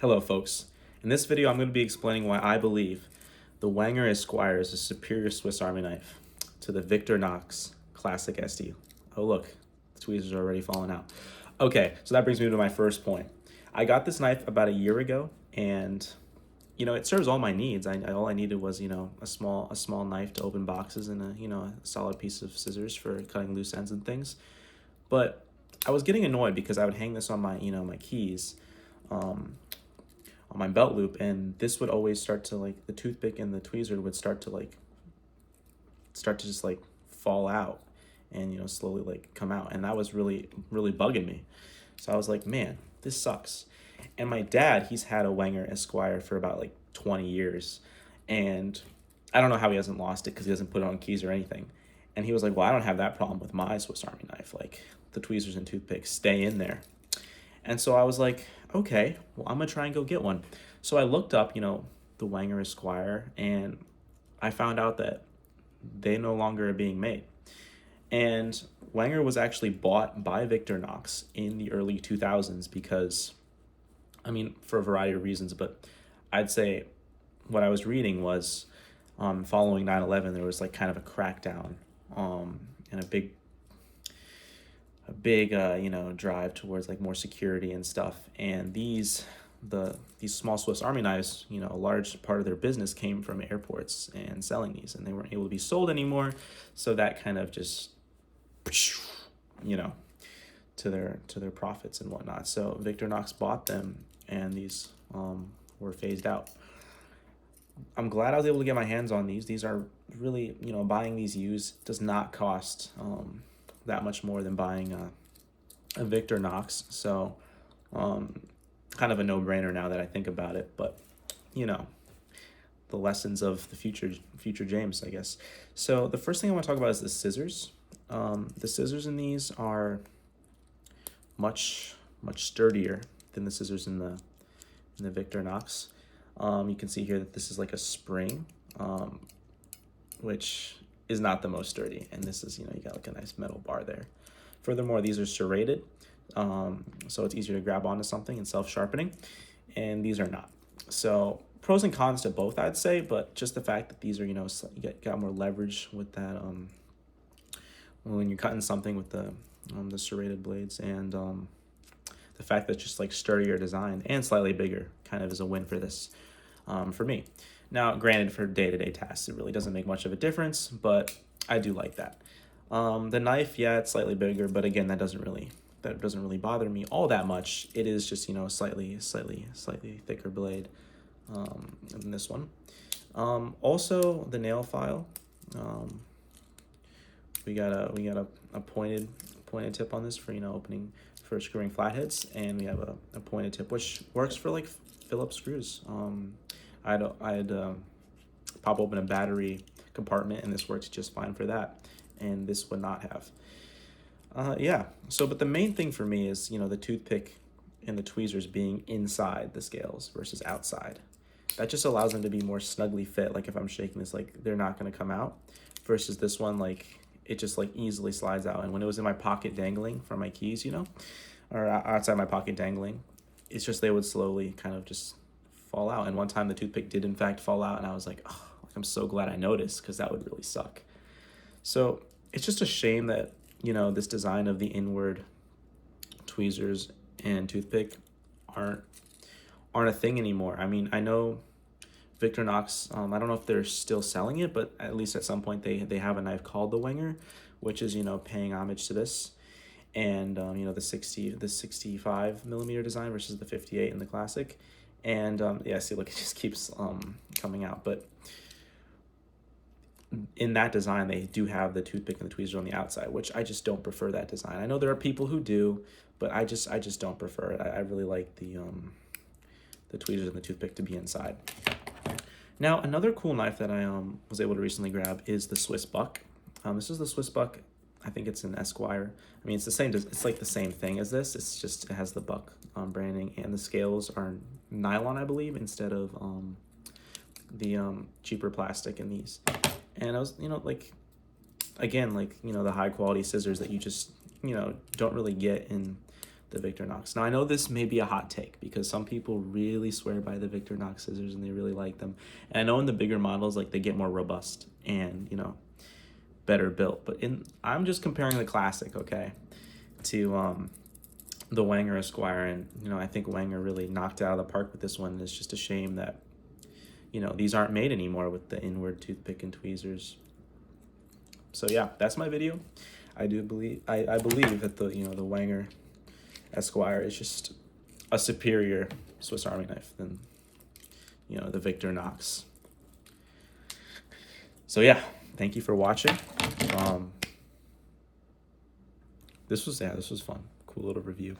Hello folks, in this video I'm going to be explaining why I believe the Wenger Esquire is a superior Swiss Army knife to the Victornox Classic SD. Oh look, the tweezers are already falling out. Okay, so that brings me to my first point. I got this knife about a year ago and it serves all my needs. All I needed was, a small knife to open boxes and a solid piece of scissors for cutting loose ends and things. But I was getting annoyed because I would hang this on my, my keys. On my belt loop, and this would always start to, like, the toothpick and the tweezer would start to just like fall out and slowly like come out, and that was really bugging me. So I was like, man, this sucks. And my dad, he's had a Wenger Esquire for about like 20 years, and I don't know how he hasn't lost it because he doesn't put it on keys or anything. And he was like, well, I don't have that problem with my Swiss Army knife. Like, the tweezers and toothpicks stay in there. And so I was like, okay, well, I'm going to try and go get one. So I looked up, the Wenger Esquire, and I found out that they no longer are being made. And Wenger was actually bought by Victornox in the early 2000s because, for a variety of reasons, but I'd say what I was reading was following 9/11, there was like kind of a crackdown and a big drive towards like more security and stuff. And these small Swiss Army knives, a large part of their business came from airports and selling these, and they weren't able to be sold anymore. So that kind of just, to their profits and whatnot. So Victornox bought them, and these were phased out. I'm glad I was able to get my hands on these. These are really, buying these used does not cost that much more than buying a Victornox. So kind of a no-brainer now that I think about it. But, the lessons of the future James, I guess. So the first thing I want to talk about is the scissors. The scissors in these are much sturdier than the scissors in the Victornox. You can see here that this is like a spring, which is not the most sturdy, and this is, you got like a nice metal bar there. Furthermore, these are serrated, so it's easier to grab onto something and self-sharpening, and these are not. So pros and cons to both, I'd say, but just the fact that these are, you got more leverage with that when you're cutting something with the serrated blades, and the fact that it's just like sturdier design and slightly bigger kind of is a win for this, for me. Now, granted, for day-to-day tasks, it really doesn't make much of a difference, but I do like that. The knife, yeah, it's slightly bigger, but again, that doesn't really bother me all that much. It is just, slightly thicker blade than this one. Also, the nail file. We got a pointed tip on this for opening, for screwing flatheads, and we have a pointed tip which works for like Phillips screws. I'd pop open a battery compartment, and this works just fine for that, and this would not have. Yeah. So, but the main thing for me is the toothpick and the tweezers being inside the scales versus outside. That just allows them to be more snugly fit. Like if I'm shaking this, like they're not going to come out. Versus this one, like it just like easily slides out. And when it was in my pocket dangling from my keys, or outside my pocket dangling, it's just they would slowly kind of just fall out. And one time the toothpick did in fact fall out, and I was like, oh, I'm so glad I noticed, because that would really suck. So it's just a shame that this design of the inward tweezers and toothpick aren't a thing anymore. I know Victornox, I don't know if they're still selling it, but at least at some point they have a knife called the Wenger, which is paying homage to this, and the 65 millimeter design versus the 58 in the Classic. And yeah, see, look, it just keeps coming out. But in that design, they do have the toothpick and the tweezer on the outside, which I just don't prefer that design. I know there are people who do, but I just don't prefer it. I really like the tweezers and the toothpick to be inside. Now, another cool knife that I was able to recently grab is the Swiss Buck. This is the Swiss Buck. I think it's an Esquire. It's the same. It's like the same thing as this. It's just, it has the Buck branding, and the scales are nylon, I believe, instead of the cheaper plastic in these. And I was, like, again, like, the high quality scissors that you just, don't really get in the Victornox. Now, I know this may be a hot take because some people really swear by the Victornox scissors and they really like them. And I know in the bigger models, like, they get more robust and, you know, better built. But I'm just comparing the Classic, okay, to the Wenger Esquire. And, you know, I think Wenger really knocked it out of the park with this one. It's just a shame that, you know, these aren't made anymore with the inward toothpick and tweezers. So yeah, that's my video. I believe that the Wenger Esquire is just a superior Swiss Army knife than, you know, the Victornox. So yeah, thank you for watching. This was fun. Cool little review.